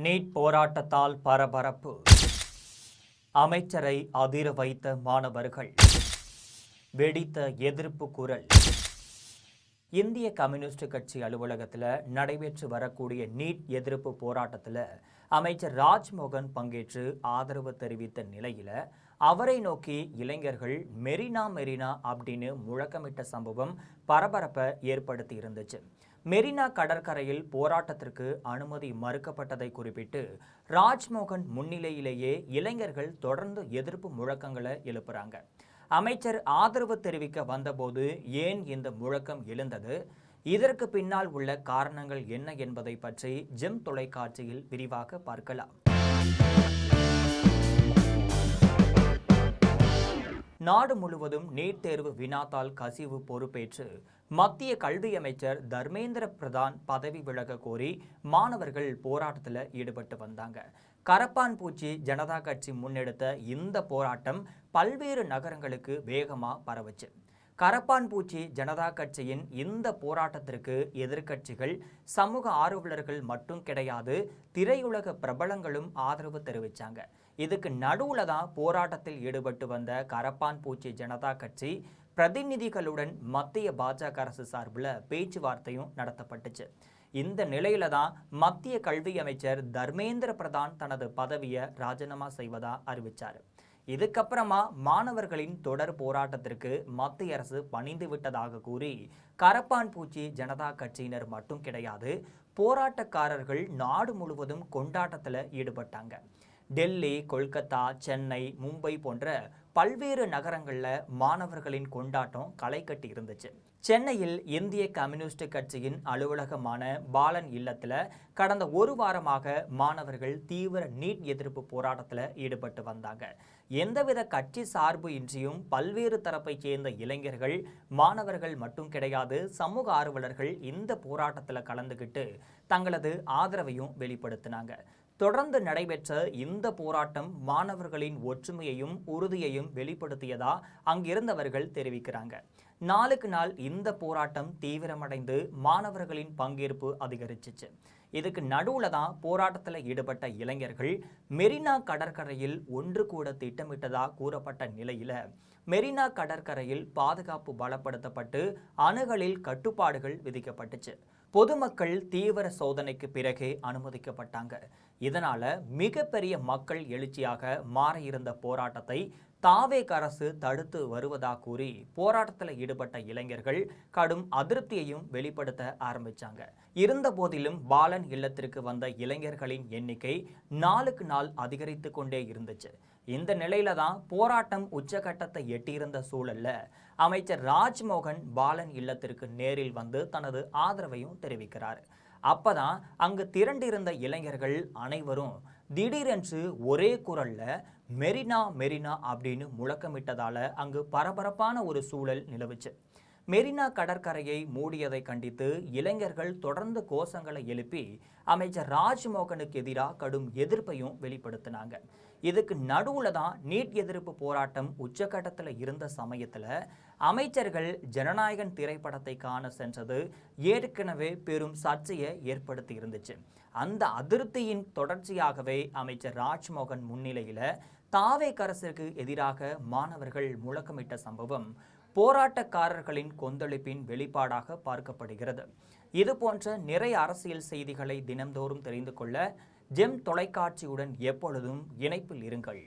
NEET போராட்டத்தால் பரபரப்பு. அமைச்சரை அதிர வைத்த மாணவர்கள். வெடித்த எதிர்ப்பு குரல். இந்திய கம்யூனிஸ்ட் கட்சி அலுவலகத்தில் நடைபெற்று வரக்கூடிய நீட் எதிர்ப்பு போராட்டத்தில் அமைச்சர் ராஜ்மோகன் பங்கேற்று ஆதரவு தெரிவித்த நிலையில அவரை நோக்கி இளைஞர்கள் மெரினா மெரினா அப்படின்னு முழக்கமிட்ட சம்பவம் பரபரப்பை ஏற்படுத்தி இருந்துச்சு. மெரினா கடற்கரையில் போராட்டத்திற்கு அனுமதி மறுக்கப்பட்டதை குறிப்பிட்டு ராஜ்மோகன் முன்னிலையிலேயே இளைஞர்கள் தொடர்ந்து எதிர்ப்பு முழக்கங்களை எழுப்புறாங்க. அமைச்சர் ஆதரவு தெரிவிக்க வந்தபோது ஏன் இந்த முழக்கம் எழுந்தது, இதற்கு பின்னால் உள்ள காரணங்கள் என்ன என்பதை பற்றி ஜெம் தொலைக்காட்சியில் விரிவாக பார்க்கலாம். நாடு முழுவதும் நீட் தேர்வு வினாத்தாள் கசிவு பொறுப்பேற்று மத்திய கல்வி அமைச்சர் தர்மேந்திர பிரதான் பதவி விலக கோரி மாணவர்கள் போராட்டத்தில் ஈடுபட்டு வந்தாங்க. கரப்பான் பூச்சி ஜனதா கட்சி முன்னெடுத்த இந்த போராட்டம் பல்வேறு நகரங்களுக்கு வேகமாக பரவுச்சு. கரப்பான் பூச்சி ஜனதா கட்சியின் இந்த போராட்டத்திற்கு எதிர்க்கட்சிகள், சமூக ஆர்வலர்கள் மட்டும் கிடையாது, திரையுலக பிரபலங்களும் ஆதரவு தெரிவித்தாங்க. இதுக்கு நடுவுல தான் போராட்டத்தில் ஈடுபட்டு வந்த கரப்பான் பூச்சி ஜனதா கட்சி பிரதிநிதிகளுடன் மத்திய பாஜக அரசு சார்பில் பேச்சுவார்த்தையும் நடத்தப்பட்டுச்சு. இந்த நிலையில தான் மத்திய கல்வி அமைச்சர் தர்மேந்திர பிரதான் தனது பதவியை ராஜினாமா செய்வதா அறிவிச்சார். இதுக்கப்புறமா மாணவர்களின் தொடர் போராட்டத்திற்கு மத்திய அரசு பணிந்து விட்டதாக கூறி கரப்பான் பூச்சி ஜனதா கட்சியினர் மட்டும் கிடையாது, போராட்டக்காரர்கள் நாடு முழுவதும் கொண்டாட்டத்தில் ஈடுபட்டாங்க. டெல்லி, கொல்கத்தா, சென்னை, மும்பை போன்ற பல்வேறு நகரங்களில் மாணவர்களின் கொண்டாட்டம் களை கட்டி இருந்துச்சு. சென்னையில் இந்திய கம்யூனிஸ்ட் கட்சியின் அலுவலகமான பாலன் இல்லத்தில் கடந்த ஒரு வாரமாக மாணவர்கள் தீவிர நீட் எதிர்ப்பு போராட்டத்தில் ஈடுபட்டு வந்தாங்க. எந்தவித கட்சி சார்பு இன்றியும் பல்வேறு தரப்பை சேர்ந்த இளைஞர்கள், மாணவர்கள் மட்டும் கிடையாது, சமூக ஆர்வலர்கள் இந்த போராட்டத்தில் கலந்துக்கிட்டு தங்களது ஆதரவையும் வெளிப்படுத்தினாங்க. தொடர்ந்து நடைபெற்ற இந்த போராட்டம் மாணவர்களின் ஒற்றுமையையும் உறுதியையும் வெளிப்படுத்தியதா அங்கிருந்தவர்கள் தெரிவிக்கிறாங்க. நாளுக்கு நாள் இந்த போராட்டம் தீவிரமடைந்து மாணவர்களின் பங்கேற்பு அதிகரிச்சிச்சு. இதுக்கு நடுவுல தான் போராட்டத்தில் ஈடுபட்ட இளைஞர்கள் மெரினா கடற்கரையில் ஒன்று கூட திட்டமிட்டதா கூறப்பட்ட நிலையில மெரினா கடற்கரையில் பாதுகாப்பு பலப்படுத்தப்பட்டு அணுகலில் கட்டுப்பாடுகள் விதிக்கப்பட்டுச்சு. பொதுமக்கள் தீவிர சோதனைக்கு பிறகே அனுமதிக்கப்பட்டாங்க. இதனால மிகப்பெரிய மக்கள் எழுச்சியாக மாற இருந்த போராட்டத்தை தாவேக அரசு தடுத்து வருவதாக கூறி போராட்டத்தில் ஈடுபட்ட இளைஞர்கள் கடும் அதிருப்தியையும் வெளிப்படுத்த ஆரம்பிச்சாங்க. இருந்த போதிலும் பாலன் இல்லத்திற்கு வந்த இளைஞர்களின் எண்ணிக்கை நாளுக்கு நாள் அதிகரித்து கொண்டே இருந்துச்சு. இந்த நிலையில தான் போராட்டம் உச்சகட்டத்தை எட்டியிருந்த சூழல்ல அமைச்சர் ராஜ்மோகன் பாலன் இல்லத்திற்கு நேரில் வந்து தனது ஆதரவையும் தெரிவிக்கிறார். அப்பதான் அங்கு திரண்டிருந்த இளைஞர்கள் அனைவரும் திடீரென்று ஒரே குரல்ல மெரினா மெரினா அப்படின்னு முழக்கமிட்டதால அங்கு பரபரப்பான ஒரு சூழல் நிலவுச்சு. மெரினா கடற்கரையை மூடியதை கண்டித்து இளைஞர்கள் தொடர்ந்து கோஷங்களை எழுப்பி அமைச்சர் ராஜ்மோகனுக்கு எதிராக கடும் எதிர்ப்பையும் வெளிப்படுத்தினாங்க. இதுக்கு நடுவுல தான் நீட் எதிர்ப்பு போராட்டம் உச்சகட்டத்தில் இருந்த சமயத்தில் அமைச்சர்கள் ஜனநாயகன் திரைப்படத்தை காண சென்றது ஏற்கனவே பெரும் சர்ச்சையை ஏற்படுத்தி இருந்துச்சு. அந்த அதிருப்தியின் தொடர்ச்சியாகவே அமைச்சர் ராஜ்மோகன் முன்னிலையில் தாவேக அரசுக்கு எதிராக மாணவர்கள் முழக்கமிட்ட சம்பவம் போராட்டக்காரர்களின் கொந்தளிப்பின் வெளிப்பாடாக பார்க்கப்படுகிறது. இது போன்ற நிறைய அரசியல் செய்திகளை தினம்தோறும் தெரிந்து கொள்ள ஜெம் தொலைக்காட்சியுடன் எப்பொழுதும் இணைப்பில் இருங்கள்.